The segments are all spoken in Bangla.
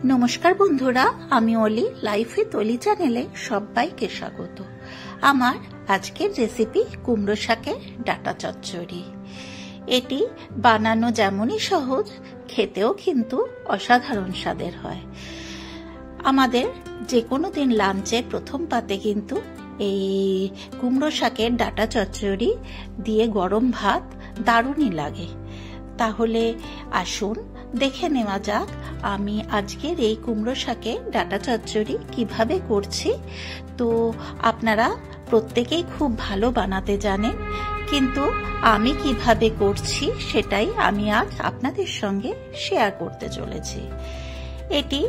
নমস্কার বন্ধুরা, আমি অলি লাইফ উইথ অলি চ্যানেলে সবাইকে স্বাগত। আমার আজকের রেসিপি কুমড়ো শাকের ডাঁটা চচ্চড়ি। এটি বানানো যেমনই সহজ, খেতেও কিন্তু অসাধারণ স্বাদের হয়। আমাদের যে কোনো দিন লাঞ্চের প্রথম পাতে কিন্তু এই কুমড়ো শাকের ডাঁটা চচ্চড়ি দিয়ে গরম ভাত দারুণই লাগে। তাহলে আসুন দেখে নেওয়া যাক আমি আজকের এই কুমড়ো শাকের ডাঁটা চচ্চড়ি কিভাবে করছি। তো আপনারা প্রত্যেকেই খুব ভালো বানাতে জানেন, কিন্তু আমি কিভাবে করছি সেটাই আমি আজ আপনাদের সঙ্গে শেয়ার করতে চলেছি। এটি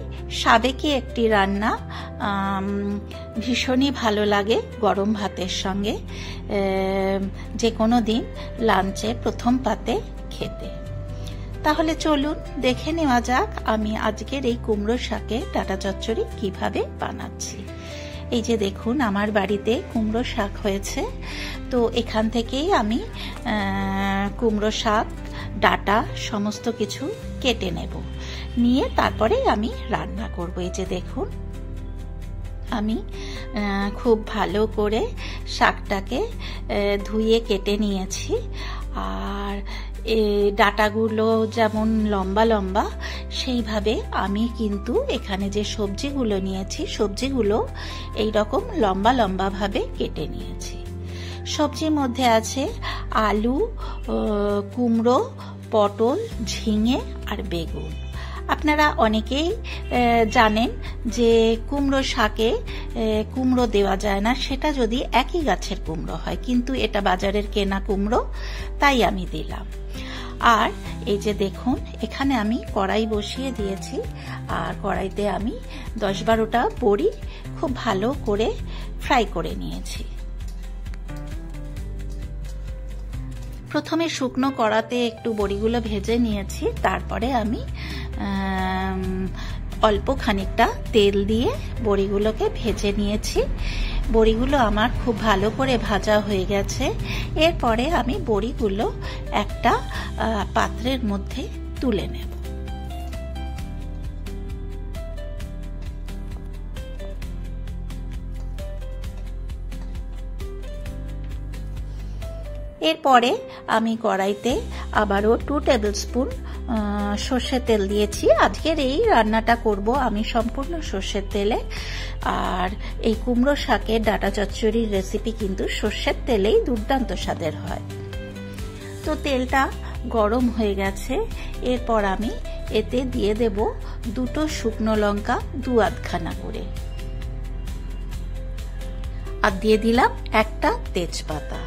সাবেকি একটি রান্না, ভীষণই ভালো লাগে গরম ভাতের সঙ্গে যে কোনো দিন লাঞ্চের প্রথম পাতে খেতে। তাহলে চলুন দেখে নেওয়া যাক আমি আজকের এই কুমড়ো শাকের ডাঁটা চচ্চড়ি কিভাবে বানাচ্ছি। এই যে দেখুন, আমার বাড়িতে কুমড়ো শাক হয়েছে, তো এখান থেকেই আমি কুমড়ো শাক ডাঁটা সমস্ত কিছু কেটে নেব, নিয়ে তারপরে আমি রান্না করব। এই যে দেখুন, আমি খুব ভালো করে শাকটাকে ধুয়ে কেটে নিয়েছি। আর ডাঁটাগুলো যেমন লম্বা লম্বা, সেইভাবে আমি কিন্তু এখানে যে সবজিগুলো নিয়েছি সবজিগুলো এইরকম লম্বা লম্বা ভাবে কেটে নিয়েছি। সবজির মধ্যে আছে আলু, কুমড়ো, পটল, ঝিঙে আর বেগুন। আপনারা অনেকেই জানেন যে কুমড়ো শাকে কুমড়ো দেওয়া যায় না, সেটা যদি একই গাছের কুমড়ো হয়, কিন্তু এটা বাজারের কেনা কুমড়ো, তাই আমি দিলাম। আর এই যে দেখুন, এখানে আমি কড়াই বসিয়ে দিয়েছি, আর কড়াইতে আমি 10-12টা বড়ি খুব ভালো করে ফ্রাই করে নিয়েছি। প্রথমে শুকনো কড়াতে একটু বড়িগুলো ভেজে নিয়েছি, তারপরে আমি অল্প খানিকটা তেল দিয়ে বড়িগুলোকে ভেজে নিয়েছি। বড়িগুলো আমার খুব ভালো করে ভাজা হয়ে গেছে। এরপরে আমি বড়িগুলো একটা পাত্রের মধ্যে তুলে নেব। এরপরে আমি কড়াইতে আবারও 2 টেবিল স্পুন সর্ষের তেল দিয়েছি। আজকের এই রান্নাটা করব আমি সম্পূর্ণ সর্ষের তেলে। আর এই কুমড়ো শাকের ডাঁটা চচ্চড়ির রেসিপি কিন্তু সর্ষের তেলেই দুর্দান্ত স্বাদের হয়। তো তেলটা গরম হয়ে গেছে। এরপর আমি এতে দিয়ে দেব 2টো শুকনো লঙ্কা, 2-8খানা করে, আর দিয়ে দিলাম একটা তেজপাতা।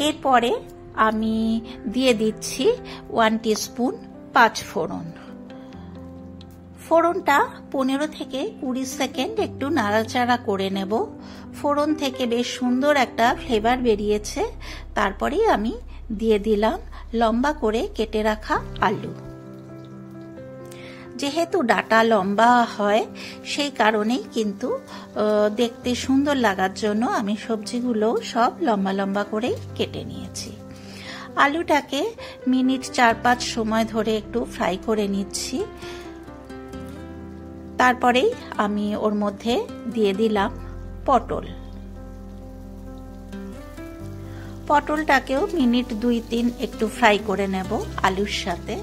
এরপরে আমি দিয়ে দিচ্ছি 1 টিস্পুন 5 ফোড়ন। ফোড়নটা 15 থেকে 20 সেকেন্ড একটু নাড়াচাড়া করে নেব। ফোড়ন থেকে বেশ সুন্দর একটা ফ্লেভার বেরিয়েছে। তারপরেই আমি দিয়ে দিলাম লম্বা করে কেটে রাখা আলু। যেহেতু ডাঁটা লম্বা হয়, সেই কারণেই কিন্তু দেখতে সুন্দর লাগার জন্য আমি সবজিগুলো সব লম্বা লম্বা করেই কেটে নিয়েছি। আলুটাকে মিনিট 4-5 সময় ধরে একটু ফ্রাই করে নিচ্ছি। তারপরেই আমি ওর মধ্যে দিয়ে দিলাম পটল। পটলটাকেও মিনিট 2-3 একটু ফ্রাই করে নেব আলুর সাথে।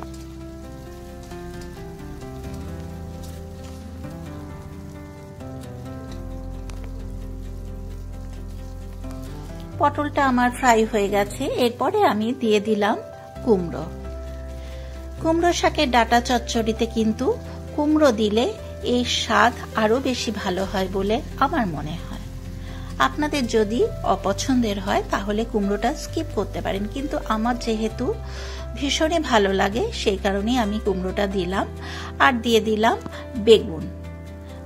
পটলটা আমার ফ্রাই হয়ে গেছে। এরপরে আমি দিয়ে দিলাম কুমড়ো। কুমড়ো শাকের ডাঁটা চচ্চড়িতে কিন্তু কুমড়ো দিলে এর স্বাদ আরো বেশি ভালো হয় বলে আমার মনে হয়। আপনাদের যদি অপছন্দের হয় তাহলে কুমড়োটা স্কিপ করতে পারেন, কিন্তু আমার যেহেতু ভীষণই ভালো লাগে সেই কারণেই আমি কুমড়োটা দিলাম। আর দিয়ে দিলাম বেগুন।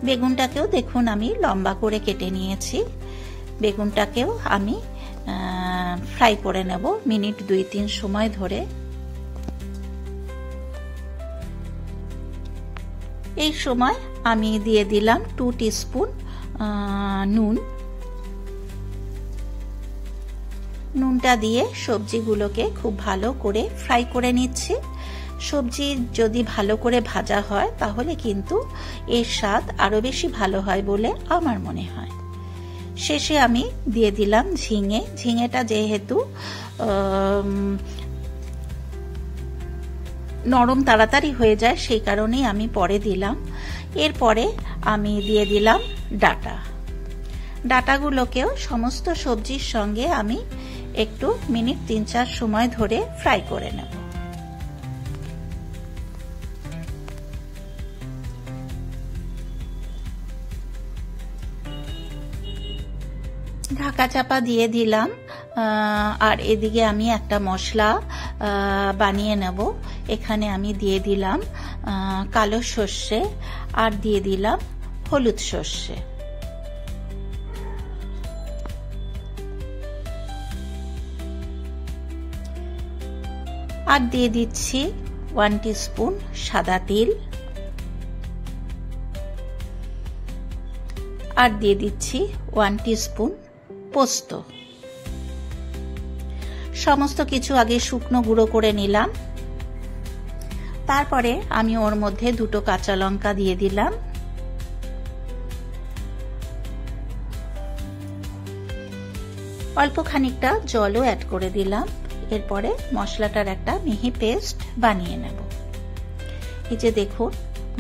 বেগুনটাকেও দেখুন আমি লম্বা করে কেটে নিয়েছি। বেগুনটাকেও আমি ফ্রাই করে নেব মিনিট 2-3 সময় ধরে। এই সময় আমি দিয়ে দিলাম 2 টিস্পুন নুন। নুনটা দিয়ে সবজিগুলোকে খুব ভালো করে ফ্রাই করে নিচ্ছি। সবজি যদি ভালো করে ভাজা হয় তাহলে কিন্তু এর স্বাদ আরো বেশি ভালো হয় বলে আমার মনে হয়। শেষে আমি দিয়ে দিলাম ঝিঙে। ঝিঙেটা যেহেতু নরম তাড়াতাড়ি হয়ে যায় সেই কারণেই আমি পরে দিলাম। এরপরে আমি দিয়ে দিলাম ডাঁটা। ডাঁটাগুলোকেও সমস্ত সবজির সঙ্গে আমি একটু মিনিট 3-4 সময় ধরে ফ্রাই করে নেব। ঢাকা চাপা দিয়ে দিলাম। আর এদিকে আমি একটা মশলা বানিয়ে নেব। এখানে আমি দিয়ে দিলাম কালো সর্ষে আর দিয়ে দিলাম হলুদ সর্ষে। আর দিয়ে দিচ্ছি 1 টিস্পুন সাদা তিল। আর দিয়ে দিচ্ছি 1 টিস্পুন পোস্ত। সমস্ত কিছু আগে শুকনো গুঁড়ো করে নিলাম। তারপরে আমি ওর মধ্যে 2 কাঁচা লঙ্কা দিয়ে দিলাম। অল্প খানিকটা জলও অ্যাড করে দিলাম। এরপরে মশলাটার একটা মিহি পেস্ট বানিয়ে নেব। এই যে দেখুন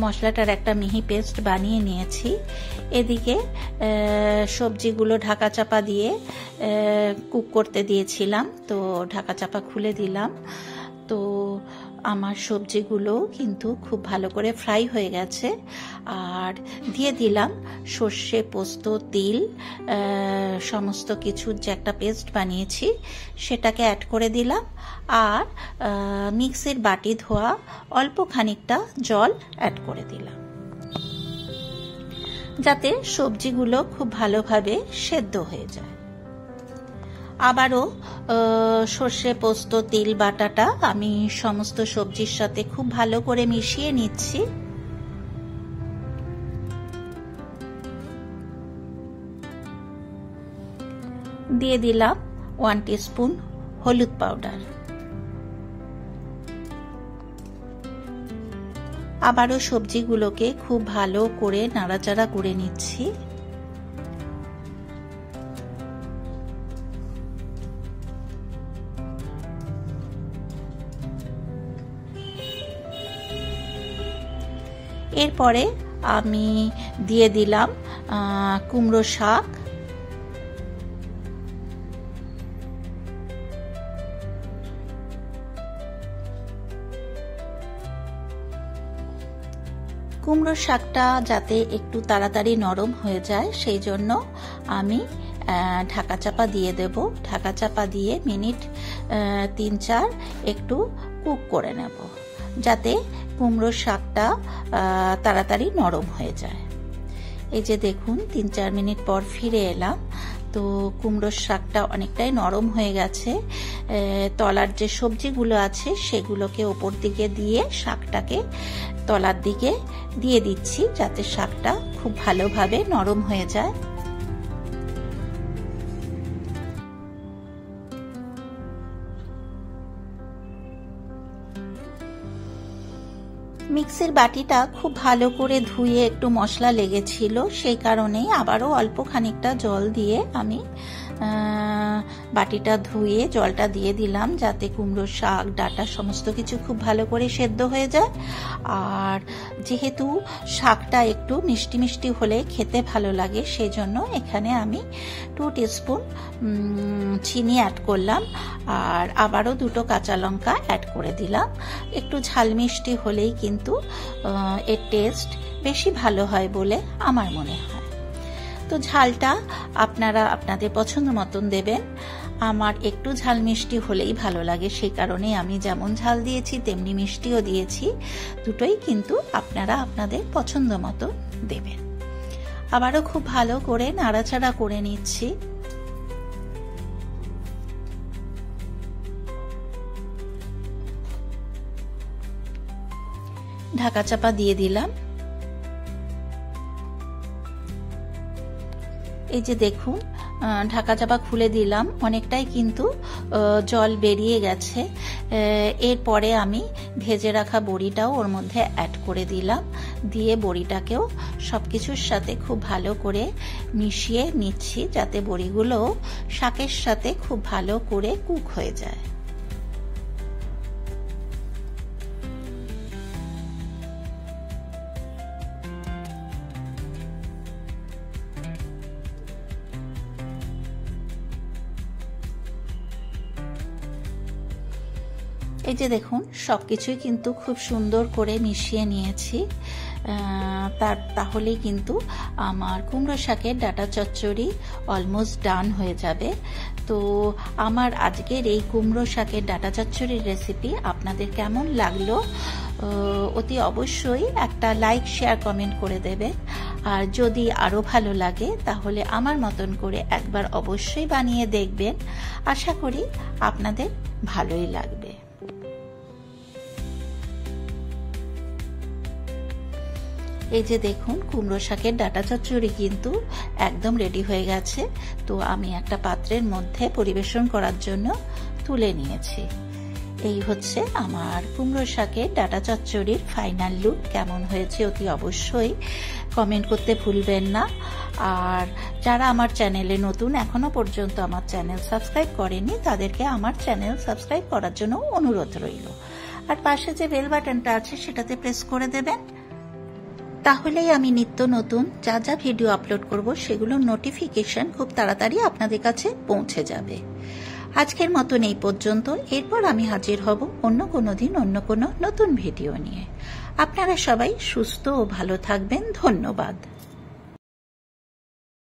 মশলাটার একটা মিহি পেস্ট বানিয়ে নিয়েছি। এদিকে সবজিগুলো ঢাকা চাপা দিয়ে কুক করতে দিয়েছিলাম, তো ঢাকা চাপা খুলে দিলাম। তো আমার সবজিগুলো কিন্তু খুব ভালো করে ফ্রাই হয়ে গেছে। আর দিয়ে দিলাম সর্ষে, পোস্ত, তিল, সমস্ত কিছুর যে একটা পেস্ট বানিয়েছি সেটাকে অ্যাড করে দিলাম। আর মিক্সির বাটি ধোয়া অল্প খানিকটা জল অ্যাড করে দিলাম, যাতে সবজিগুলো খুব ভালোভাবে সেদ্ধ হয়ে যায়। আবারও সর্ষে, পোস্ত, তিল বাটাটা আমি সমস্ত সবজির সাথে খুব ভালো করে মিশিয়ে নিচ্ছি। দিয়ে দিলাম 1 টিস্পুন হলুদ পাউডার। আবারও সবজিগুলোকে খুব ভালো করে নাড়াচাড়া করে নিচ্ছি। এরপরে আমি দিয়ে দিলাম কুমড়ো শাক। কুমড়ো শাকটা যাতে একটু তাড়াতাড়ি নরম হয়ে যায় সেই জন্য আমি ঢাকা চাপা দিয়ে দেব। ঢাকা চাপা দিয়ে মিনিট 3-4 একটু কুক করে নেব, যাতে কুমড়োর শাকটা তাড়াতাড়ি নরম হয়ে যায়। এই যে দেখুন 3-4 মিনিট পর ফিরে এলাম। তো কুমড়োর শাকটা অনেকটাই নরম হয়ে গেছে। তলার যে সবজিগুলো আছে সেগুলোকে ওপর দিকে দিয়ে শাকটাকে তলার দিকে দিয়ে দিচ্ছি, যাতে শাকটা খুব ভালোভাবে নরম হয়ে যায়। মিক্সির বাটিটা খুব ভালো করে ধুয়ে একটু মশলা লেগেছিল, সেই কারণেই আবারও অল্প খানিকটা জল দিয়ে আমি বাটিটা ধুয়ে জলটা দিয়ে দিলাম, যাতে কুমড়ো শাক, ডাঁটা সমস্ত কিছু খুব ভালো করে সেদ্ধ হয়ে যায়। আর যেহেতু শাকটা একটু মিষ্টি মিষ্টি হলে খেতে ভালো লাগে, সেই জন্য এখানে আমি 2 টিস্পুন চিনি অ্যাড করলাম। আর আবারও 2 কাঁচা লঙ্কা অ্যাড করে দিলাম। একটু ঝাল মিষ্টি হলেই কিন্তু এর টেস্ট বেশি ভালো হয় বলে আমার মনে হয়। তো ঝালটা আপনারা আপনাদের পছন্দ মতন দেবেন। আমার একটু ঝাল মিষ্টি হলেই ভালো লাগে, সেই কারণে আমি যেমন ঝাল দিয়েছি তেমনি মিষ্টিও দিয়েছি। দুটোই কিন্তু আপনারা আপনাদের পছন্দ মতো দেবেন। আবারও খুব ভালো করে নাড়াচাড়া করে নিচ্ছি। ঢাকা চাপা দিয়ে দিলাম। এই যে দেখুন ঢাকা চাপা খুলে দিলাম, অনেকটাই কিন্তু জল বেরিয়ে গেছে। এরপরে আমি ভেজে রাখা বড়িটাও ওর মধ্যে অ্যাড করে দিলাম, দিয়ে বড়িটাকেও সবকিছুর সাথে খুব ভালো করে মিশিয়ে নিচ্ছি যাতে বড়িগুলো শাকের সাথে খুব ভালো করে কুক হয়ে যায়। এই যে দেখুন সবকিছুই কিন্তু খুব সুন্দর করে মিশিয়ে নিয়েছি। তাহলেই কিন্তু আমার কুমড়ো শাকের ডাঁটা চচ্চড়ি অলমোস্ট ডান হয়ে যাবে। তো আমার আজকের এই কুমড়ো শাকের ডাঁটা চচ্চড়ির রেসিপি আপনাদের কেমন লাগলো অতি অবশ্যই একটা লাইক শেয়ার কমেন্ট করে দেবেন। আর যদি আরও ভালো লাগে তাহলে আমার মতন করে একবার অবশ্যই বানিয়ে দেখবেন, আশা করি আপনাদের ভালোই লাগবে। এই যে দেখুন কুমড়ো শাকের ডাঁটা চচ্চড়ি কিন্তু একদম রেডি হয়ে গেছে। তো আমি একটা পাত্রের মধ্যে পরিবেশন করার জন্য তুলে নিয়েছি। এই হচ্ছে আমার কুমড়ো শাকের ডাঁটা চচ্চড়ির ফাইনাল লুক। কেমন হয়েছে অতি অবশ্যই কমেন্ট করতে ভুলবেন না। আর যারা আমার চ্যানেলে নতুন, এখনো পর্যন্ত আমার চ্যানেল সাবস্ক্রাইব করেনি, তাদেরকে আমার চ্যানেল সাবস্ক্রাইব করার জন্য অনুরোধ রইল। আর পাশে যে বেল বাটনটা আছে সেটাতে প্রেস করে দেবেন, তাহলেই আমি নিত্য নতুন যা যা ভিডিও আপলোড করব সেগুলোর নোটিফিকেশন খুব তাড়াতাড়ি আপনাদের কাছে পৌঁছে যাবে। আজকের মতন এই পর্যন্ত। এরপর আমি হাজির হব অন্য কোনো দিন অন্য কোনো নতুন ভিডিও নিয়ে। আপনারা সবাই সুস্থ ও ভালো থাকবেন। ধন্যবাদ।